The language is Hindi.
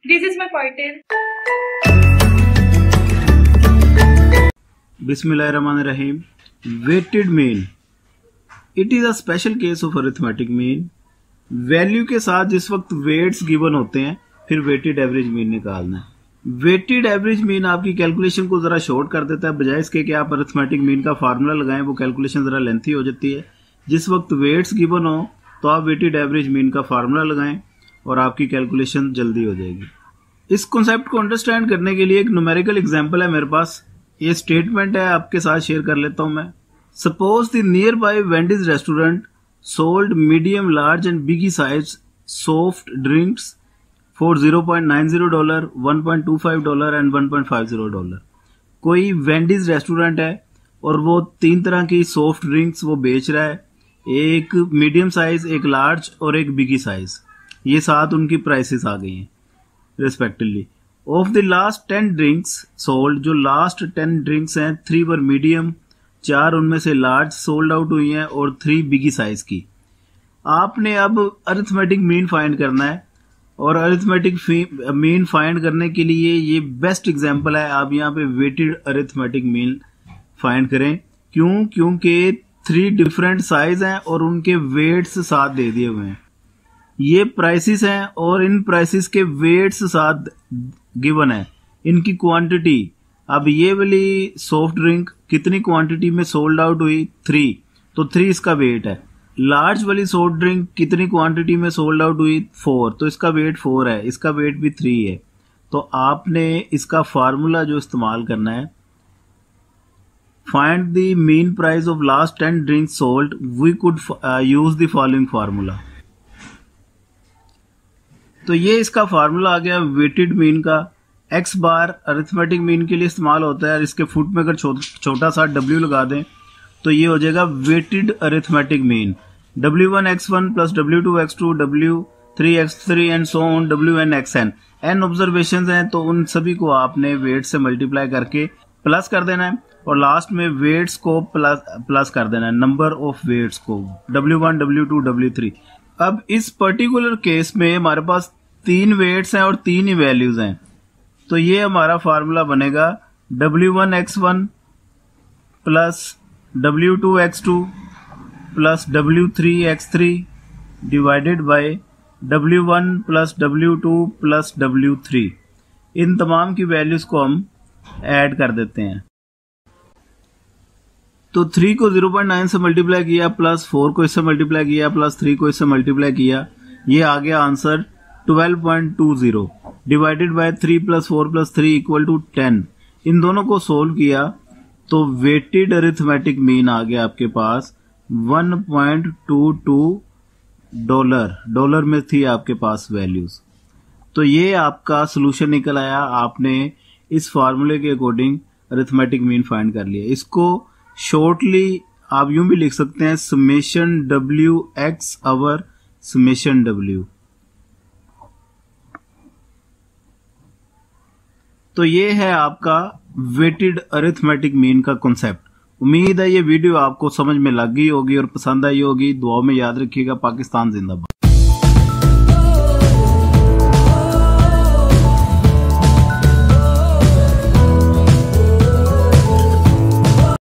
This is my pointer. Bismillahirrahmanirrahim. Weighted mean. It is a special case of arithmetic mean. Value के साथ जिस वक्त वेट्स गिवन होते हैं फिर वेटेड एवरेज मीन निकालना है। वेटेड एवरेज मीन आपकी कैलकुलेशन को जरा शॉर्ट कर देता है, बजाय इसके कि आप अरिथमेटिक मीन का फार्मूला लगाएं, वो कैलकुलेशन जरा लेंथी हो जाती है। जिस वक्त वेट्स गिवन हो तो आप वेटेड एवरेज मीन का फार्मूला लगाएं और आपकी कैलकुलेशन जल्दी हो जाएगी। इस कॉन्सेप्ट को अंडरस्टैंड करने के लिए एक न्यूमेरिकल एग्जाम्पल है मेरे पास। ये स्टेटमेंट है, आपके साथ शेयर कर लेता हूं मैं। Suppose the near by वेंडीज restaurant sold medium, large and big size soft drinks for $0.90, $1.25 and $1.50। कोई वेंडीज रेस्टोरेंट है और वो 3 तरह की सॉफ्ट ड्रिंक्स वो बेच रहा है, एक मीडियम साइज, एक लार्ज और एक बिगी साइज। ये 7 उनकी प्राइसेस आ गई हैं respectively. Of the last 10 drinks sold, जो लास्ट 10 ड्रिंक्स हैं 3 वर मीडियम, 4 उनमें से लार्ज सोल्ड आउट हुई हैं और 3 बिगी साइज की। आपने अब अरिथमेटिक मीन फाइंड करना है और अरिथमेटिक मीन फाइंड करने के लिए ये बेस्ट एग्जांपल है। आप यहाँ पे वेटेड अरिथमेटिक मीन फाइंड करें। क्यों? क्योंकि 3 डिफरेंट साइज हैं और उनके वेट्स साथ दे दिए हुए हैं। ये प्राइसेस हैं और इन प्राइसेस के वेट्स साथ गिवन है, इनकी क्वांटिटी। अब ये वाली सॉफ्ट ड्रिंक कितनी क्वांटिटी में सोल्ड आउट हुई? 3, तो 3 इसका वेट है। लार्ज वाली सॉफ्ट ड्रिंक कितनी क्वांटिटी में सोल्ड आउट हुई? 4, तो इसका वेट 4 है, इसका वेट भी 3 है। तो आपने इसका फार्मूला जो इस्तेमाल करना है, find the mean price of last 10 drink sold, we could use the following formula. तो ये इसका फार्मूला आ गया वेटेड मीन का। एक्स बार अरिथमेटिक मीन के लिए इस्तेमाल होता है, इसके फुट में अगर छोटा सा W लगा दें तो ये हो जाएगा weighted arithmetic mean. W1 x1 plus W2 x2 W3 x3 and so on Wn xn। n observations हैं तो उन सभी को आपने वेट से मल्टीप्लाई करके प्लस कर देना है और लास्ट में वेट्स को प्लस कर देना है, नंबर ऑफ वेट्स को, W1 W2 W3। अब इस पर्टिकुलर केस में हमारे पास 3 वेट्स हैं और 3 ही वैल्यूज हैं, तो ये हमारा फार्मूला बनेगा W1 x1 plus W2 x2 plus W3 x3 divided by W1 plus W2 plus W3। इन तमाम की वैल्यूज को हम ऐड कर देते हैं। तो 3 को 0.9 से मल्टीप्लाई किया, प्लस 4 को इससे मल्टीप्लाई किया, प्लस 3 को इससे मल्टीप्लाई किया, ये आ गया answer 12.20 divided by 3 plus 4 plus 3 equal to 10। इन दोनों को सोल्व किया तो वेटेड अरिथमेटिक मीन आ गया आपके पास 1.22 डॉलर में थी आपके पास वैल्यूज। तो ये आपका सोल्यूशन निकल आया। आपने इस फार्मूले के अकॉर्डिंग अरिथमेटिक मीन फाइंड कर लिया। इसको शॉर्टली आप यूं भी लिख सकते हैं, summation W x over summation W। तो ये है आपका वेटेड अरिथमेटिक मीन का कॉन्सेप्ट। उम्मीद है ये वीडियो आपको समझ में लग गई होगी और पसंद आई होगी। दुआ में याद रखिएगा। पाकिस्तान जिंदाबाद।